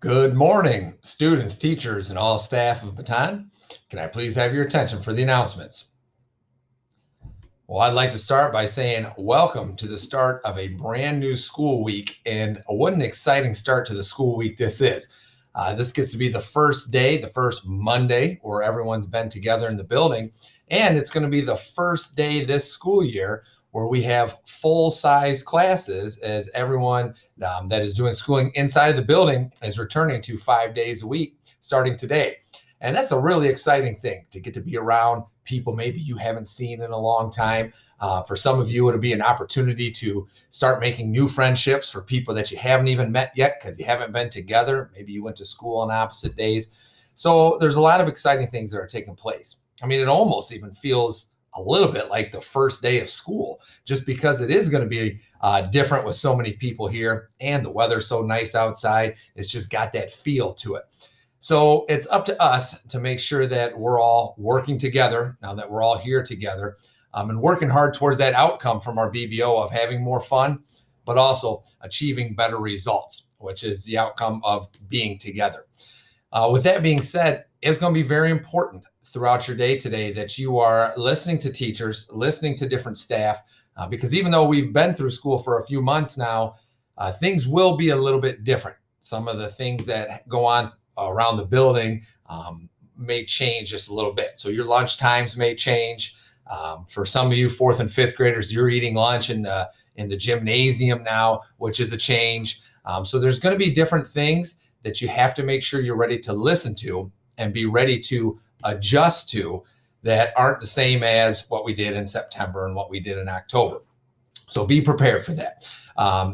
Good morning, students, teachers, and all staff of Baton. Can I please have your attention for the announcements? Well, I'd like to start by saying welcome to the start of a brand new school week, and what an exciting start to the school week this is. This gets to be the first day, the first Monday where everyone's been together in the building, and it's going to be the first day this school year where we have full-size classes as everyone that is doing schooling inside of the building is returning to 5 days a week starting today. And that's a really exciting thing to get to be around people maybe you haven't seen in a long time. For some of you, it'll be an opportunity to start making new friendships for people that you haven't even met yet because you haven't been together. Maybe you went to school on opposite days. So there's a lot of exciting things that are taking place. I mean, it almost even feels a little bit like the first day of school, just because it is going to be different with so many people here and the weather's so nice outside. It's just got that feel to it. So it's up to us to make sure that we're all working together now that we're all here together and working hard towards that outcome from our BBO of having more fun, but also achieving better results, which is the outcome of being together. With that being said, it's going to be very important throughout your day today that you are listening to teachers, listening to different staff, because even though we've been through school for a few months now, things will be a little bit different. Some of the things that go on around the building may change just a little bit. So your lunch times may change. For some of you fourth and fifth graders, you're eating lunch in the gymnasium now, which is a change. So there's going to be different things that you have to make sure you're ready to listen to and be ready to adjust to that aren't the same as what we did in September and what we did in October. So be prepared for that.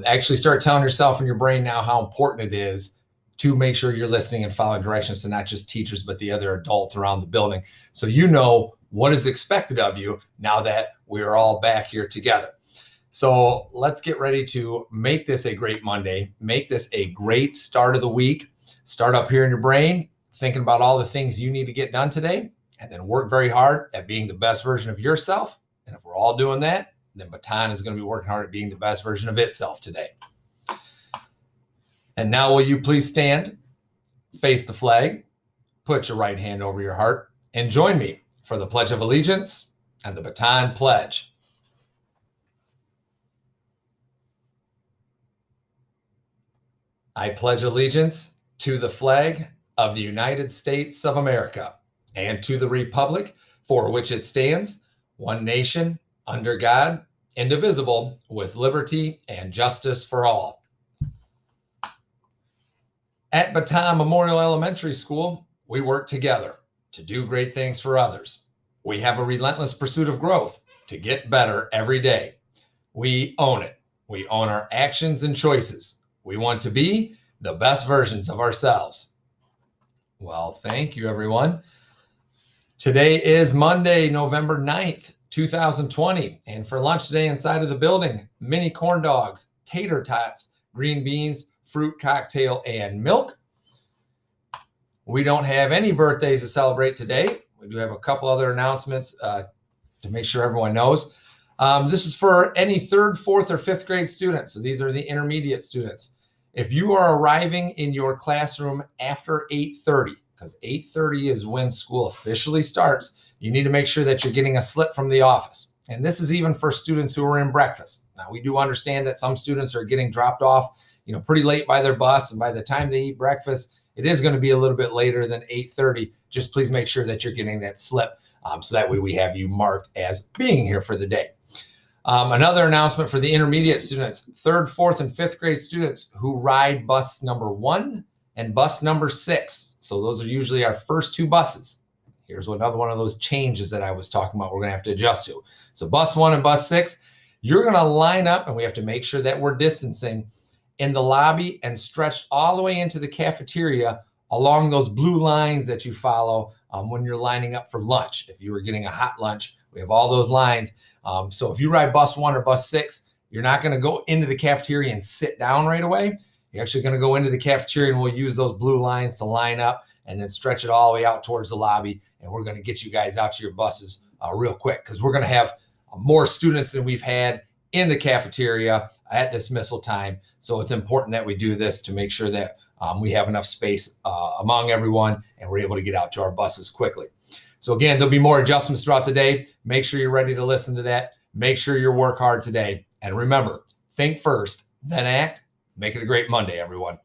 Actually start telling yourself in your brain now how important it is to make sure you're listening and following directions to not just teachers, but the other adults around the building. So you know what is expected of you now that we're all back here together. So let's get ready to make this a great Monday, make this a great start of the week. Start up here in your brain, thinking about all the things you need to get done today, and then work very hard at being the best version of yourself. And if we're all doing that, then Baton is going to be working hard at being the best version of itself today. And now will you please stand, face the flag, put your right hand over your heart, and join me for the Pledge of Allegiance and the Baton Pledge. I pledge allegiance to the flag of the United States of America and to the republic for which it stands, one nation, under God, indivisible, with liberty and justice for all. At Baton Memorial Elementary School, we work together to do great things for others. We have a relentless pursuit of growth to get better every day. We own it. We own our actions and choices. We want to be the best versions of ourselves. Well, thank you, everyone. Today is Monday, November 9th, 2020. And for lunch today inside of the building, mini corn dogs, tater tots, green beans, fruit cocktail, and milk. We don't have any birthdays to celebrate today. We do have a couple other announcements to make sure everyone knows. This is for any third, fourth, or fifth grade students. So these are the intermediate students. If you are arriving in your classroom after 8:30, because 8:30 is when school officially starts, you need to make sure that you're getting a slip from the office. And this is even for students who are in breakfast. Now, we do understand that some students are getting dropped off, pretty late by their bus, and by the time they eat breakfast, it is going to be a little bit later than 8:30. Just please make sure that you're getting that slip, so that way we have you marked as being here for the day. Another announcement for the intermediate students, third, fourth, and fifth grade students who ride bus number 1 and bus number 6. So those are usually our first two buses. Here's another one of those changes that I was talking about we're going to have to adjust to. So bus 1 and bus 6, you're going to line up, and we have to make sure that we're distancing in the lobby and stretched all the way into the cafeteria along those blue lines that you follow when you're lining up for lunch. If you were getting a hot lunch, we have all those lines. So if you ride bus 1 or bus 6, you're not going to go into the cafeteria and sit down right away. You're actually going to go into the cafeteria, and we'll use those blue lines to line up and then stretch it all the way out towards the lobby. And we're going to get you guys out to your buses real quick, because we're going to have more students than we've had in the cafeteria at dismissal time. So it's important that we do this to make sure that we have enough space among everyone, and we're able to get out to our buses quickly. So again, there'll be more adjustments throughout the day. Make sure you're ready to listen to that. Make sure you work hard today. And remember, think first, then act. Make it a great Monday, everyone.